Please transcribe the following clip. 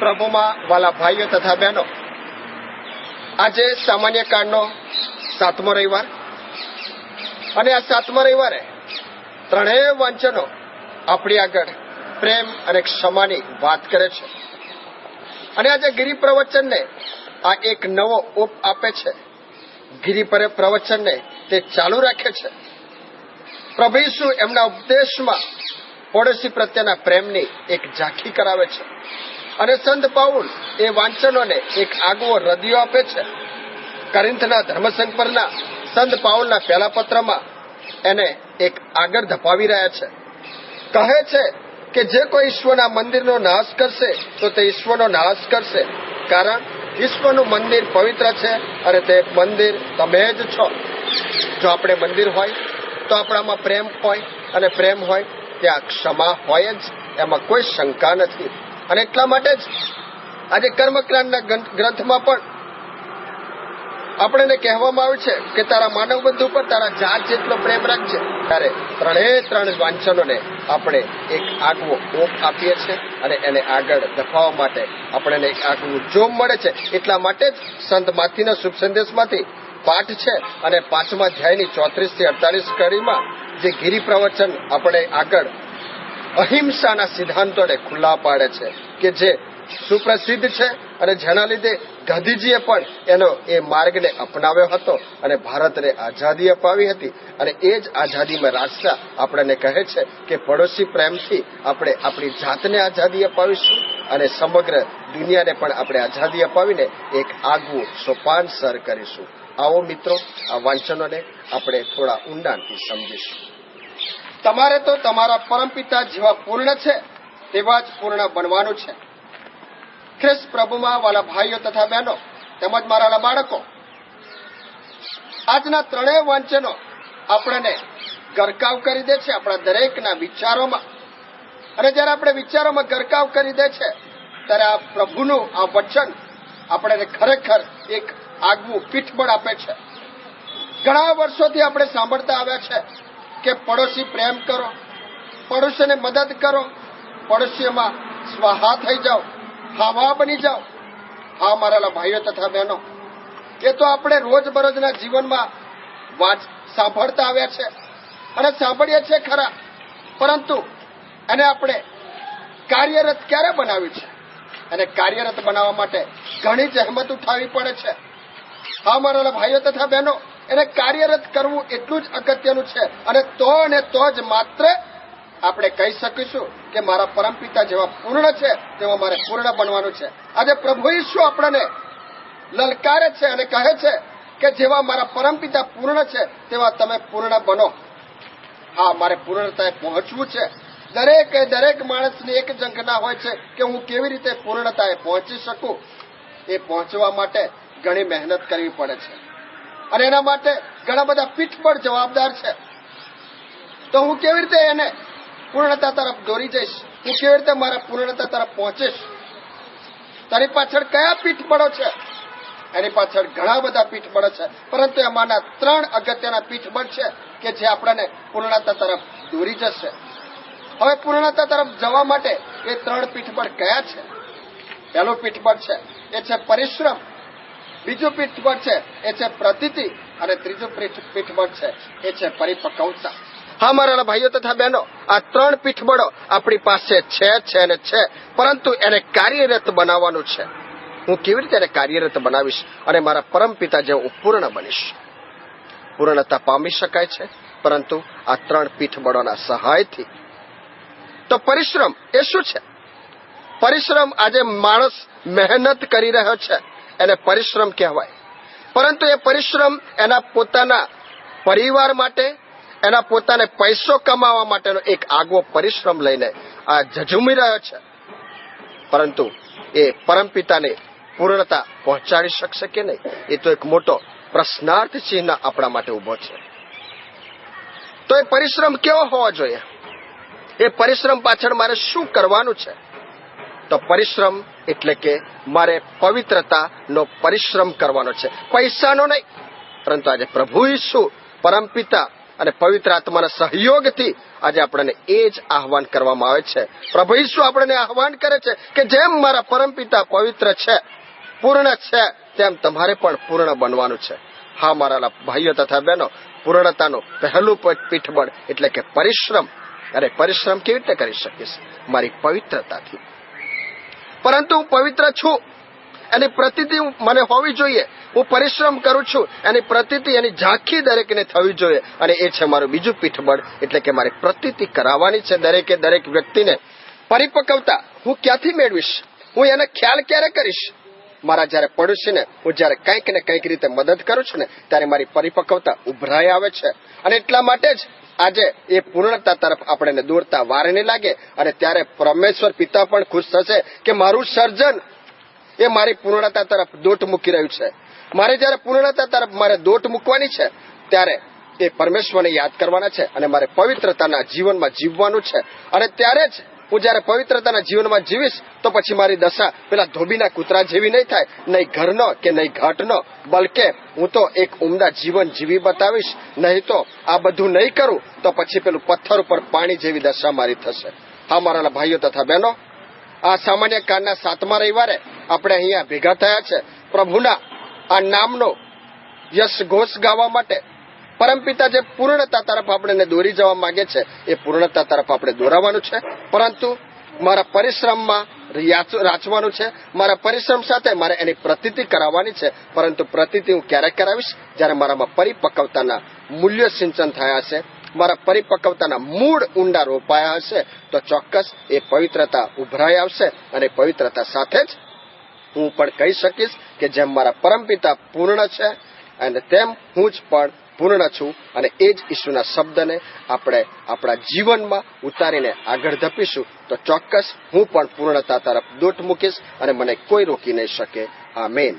પ્રભુમાં વાલા ભાઈઓ તથા બહેનો, આજે સામાન્ય કાળનો 7મો રવિવાર અને આ 7મા રવિવારે ત્રણેય વાંચનો આપણી આગળ પ્રેમ અને ક્ષમાની વાત કરે છે. અને આજે ગિરી પ્રવચનને આ એક નવો ઓપ આપે છે. ગિરી પ્રવચનને તે ચાલુ રાખે છે. પ્રભુ ઈસુ એમના ઉપદેશમાં પડોશી પ્રત્યેના પ્રેમની એક ઝાંખી કરાવે છે. અને સંત પાઉલ એ વાંચનોને એક આગવો રદિયો આપે છે. કોરિન્થના ધર્મસંઘ પરના સંત પાઉલના પહેલા પત્રમાં એને એક આગળ ધપાવી રહ્યા છે. કહે છે કે જે કોઈ ઈશ્વરના મંદિરનો નાશ કરશે તો તે ઈશ્વરનો નાશ કરશે, કારણ ઈશ્વરનું મંદિર પવિત્ર છે અને તે મંદિર તમે જ છો. જો આપણે મંદિર હોય તો આપણામાં પ્રેમ હોય, અને પ્રેમ હોય ત્યાં ક્ષમા હોય જ, એમાં કોઈ શંકા નથી. અને એટલા માટે જ આજે કર્મકાંડના ગ્રંથમાં પણ આપણને કહેવામાં આવ્યું છે કે તારા માનવ બંધુ પર તારા જાત જેટલો પ્રેમ રાખજે. ત્યારે ત્રણ વાંચનોને આપણે એક આગવો ઓપ આપીએ છીએ અને એને આગળ ધપાવવા માટે આપણને એક આગવું જોમ મળે છે. એટલા માટે જ સંત માથીના શુભ સંદેશમાંથી પાઠ છે અને 5મા અધ્યાયની 34 થી 48 કડીમાં જે ગિરી પ્રવચન આપણે આગળ અહિંસાના સિદ્ધાંતોને ખુલ્લા પાડે છે કે જે સુપ્રસિદ્ધ છે અને જેના લીધે ગાંધીજીએ પણ એનો એ માર્ગને અપનાવ્યો હતો અને ભારતને આઝાદી અપાવી હતી. અને એ જ આઝાદીમાં રાષ્ટ્ર આપણને કહે છે કે પડોશી પ્રેમથી આપણે આપણી જાતને આઝાદી અપાવીશું અને સમગ્ર દુનિયાને પણ આપણે આઝાદી અપાવીને એક આગવું સોપાન સર કરીશું. આવો મિત્રો, આ વાંચનોને આપણે થોડા ઊંડાણથી સમજીશું. તમારે તો તમારા પરમપિતા જેવા પૂર્ણ છે તેવા જ પૂર્ણ બનવાનું છે. ખ્રિસ્ત પ્રભુમાં વાલા ભાઈઓ તથા બહેનો તેમજ મારા બાળકો, આજના ત્રણેય વાંચનો આપણને ગરકાવ કરી દે છે આપણા દરેકના વિચારોમાં. અને જ્યારે આપણે વિચારોમાં ગરકાવ કરી દે છે ત્યારે આ પ્રભુનું આ વચન આપણને ખરેખર એક આગવું પીઠબળ આપે છે. ઘણા વર્ષોથી આપણે સાંભળતા આવ્યા છે કે પડોશી પ્રેમ કરો, પડોશીને મદદ કરો, પડોશીઓમાં સ્વાહા થઈ જાઓ, હાવા બની જાઓ. હા મારા ભાઈઓ તથા બહેનો, એ તો આપણે રોજબરોજના જીવનમાં સાંભળતા આવ્યા છે અને સાંભળીએ છીએ ખરા, પરંતુ એને આપણે કાર્યરત ક્યારે બનાવ્યું છે? અને કાર્યરત બનાવવા માટે ઘણી જહેમત ઉઠાવવી પડે છે. હા મારા ભાઈઓ તથા બહેનો, એને કાર્યરત કરવું એટલું જ અગત્યનું છે. અને તો જ માત્ર આપણે કહી શકીશું કે મારા પરમપિતા જેવા પૂર્ણ છે તેવા મારે પૂર્ણ બનવાનું છે. આજે પ્રભુ ઈસુ આપણને લલકારે છે અને કહે છે કે જેવા મારા પરમપિતા પૂર્ણ છે તેવા તમે પૂર્ણ બનો. હા, મારે પૂર્ણતાએ પહોંચવું છે. દરેક માણસની એક ઝંખના હોય છે કે હું કેવી રીતે પૂર્ણતાએ પહોંચી શકું. એ પહોંચવા માટે ઘણી મહેનત કરવી પડે છે અને એના માટે ઘણા બધા પીઠબળ જવાબદાર છે. તો હું કેવી રીતે એને પૂર્ણતા તરફ દોરી જઈશ? હું કેવી રીતે મારા પૂર્ણતા તરફ પહોંચીશ? તારી પાછળ કયા પીઠબળો છે? એની પાછળ ઘણા બધા પીઠબળો છે, પરંતુ એમાંના 3 અગત્યના પીઠબળ છે કે જે આપણને પૂર્ણતા તરફ દોરી જશે. હવે પૂર્ણતા તરફ જવા માટે એ 3 પીઠબળ કયા છે? પહેલું પીઠબળ છે એ છે પરિશ્રમ, બીજું પીઠબળ છે એ છે પ્રતીતિ, અને ત્રીજું પીઠબળ છે એ છે પરિપક્વતા. હા મારા ભાઈઓ તથા બહેનો, આ 3 પીઠબળો આપણી પાસે છે, પરંતુ એને કાર્યરત બનાવવાનું છે. હું કેવી રીતે એને કાર્યરત બનાવીશ અને મારા પરમપિતા જેવો પૂર્ણ બનીશ? પૂર્ણતા પામી શકાય છે પરંતુ આ 3 પીઠબળોના સહાયથી. તો પરિશ્રમ એ શું છે? પરિશ્રમ, આજે માણસ મહેનત કરી રહ્યો છે એને પરિશ્રમ કહેવાય. પરંતુ એ પરિશ્રમ એના પોતાના પરિવાર માટે, એના પોતાને પૈસો કમાવા માટેનો એક આગવો પરિશ્રમ લઈને આ ઝઝૂમી રહ્યો છે. પરંતુ એ પરમપિતાને પૂર્ણતા પહોંચાડી શકશે કે નહીં, એ તો એક મોટો પ્રશ્નાર્થ ચિહ્ન આપણા માટે ઉભો છે. તો એ પરિશ્રમ કેવો હોવો જોઈએ? એ પરિશ્રમ પાછળ મારે શું કરવાનું છે? તો પરિશ્રમ એટલે કે મારે પવિત્રતાનો પરિશ્રમ કરવાનો છે, પૈસાનો નહીં. પરંતુ આજે પ્રભુ ઈસુ પરમપિતા અને પવિત્ર આત્માના સહયોગથી આજે આપણને એ જ આહવાન કરવામાં આવે છે. પ્રભુ ઈસુ આપણને આહવાન કરે છે કે જેમ મારા પરમપિતા પવિત્ર છે, પૂર્ણ છે, તેમ તમારે પણ પૂર્ણ બનવાનું છે. હા મારા ભાઈઓ તથા બહેનો, પૂર્ણતાનું પહેલું પીઠબળ એટલે કે પરિશ્રમ. અરે પરિશ્રમ કેવી રીતે કરી શકીશ? મારી પવિત્રતાથી. પરંતુ હું પવિત્ર છું એની પ્રતીતિ મને હોવી જોઈએ. હું પરિશ્રમ કરું છું એની પ્રતીતિ, એની ઝાંખી દરેકને થવી જોઈએ. અને એ છે મારું બીજું પીઠબળ એટલે કે મારી પ્રતીતિ કરાવવાની છે દરેક વ્યક્તિને. પરિપક્વતા હું ક્યાંથી મેળવીશ? હું એને ખ્યાલ ક્યારે કરીશ? મારા જયારે પડોશીને હું જયારે કંઈક ને કંઈક રીતે મદદ કરું છું ને ત્યારે મારી પરિપક્વતા ઉભરાઈ આવે છે. અને એટલા માટે જ આજે એ પૂર્ણતા તરફ આપણને દોરતા વાર નહીં લાગે. અને ત્યારે પરમેશ્વર પિતા પણ ખુશ થશે કે મારું સર્જન એ મારી પૂર્ણતા તરફ દોટ મૂકી રહ્યું છે. મારે જયારે પૂર્ણતા તરફ મારે દોટ મૂકવાની છે ત્યારે એ પરમેશ્વરને યાદ કરવાના છે અને મારે પવિત્રતાના જીવનમાં જીવવાનું છે. અને ત્યારે જ હું જયારે પવિત્રતાના જીવનમાં જીવીશ તો પછી મારી દશા પેલા ધોબીના કૂતરા જેવી નહીં થાય, નહીં ઘરનો કે નહીં ઘાટનો, બલકે હું તો એક ઉમદા જીવન જીવી બતાવીશ. નહીં તો આ બધું નહીં કરું તો પછી પેલું પથ્થર ઉપર પાણી જેવી દશા મારી થશે. હા મારા ભાઈઓ તથા બહેનો, આ સામાન્ય કાળના 7મા રવિવારે આપણે અહીંયા ભેગા થયા છે પ્રભુના આ નામનો યશ ઘોષ ગાવા માટે. પરમપિતા જે પૂર્ણતા તરફ આપણને દોરી જવા માંગે છે એ પૂર્ણતા તરફ આપણે દોરાવાનું છે. પરંતુ મારા પરિશ્રમમાં રાચવાનું છે. મારા પરિશ્રમ સાથે મારે એની પ્રતીતિ કરાવવાની છે. પરંતુ પ્રતીતિ હું ક્યારે કરાવીશ? જ્યારે મારામાં પરિપક્વતાના મૂલ્ય સિંચન થયા હશે, મારા પરિપક્વતાના મૂળ ઊંડા રોપાયા હશે, તો ચોક્કસ એ પવિત્રતા ઉભરાઈ આવશે. અને પવિત્રતા સાથે જ હું પણ કહી શકીશ કે જેમ મારા પરમપિતા પૂર્ણ છે અને તેમ હું જ પણ પૂર્ણ છું. અને એ જ ઈસુના શબ્દને આપણે આપણા જીવનમાં ઉતારીને આગળ ધપીશું તો ચોક્કસ હું પણ પૂર્ણતા તરફ દોટ મૂકીશ અને મને કોઈ રોકી નહીં શકે. આમેન.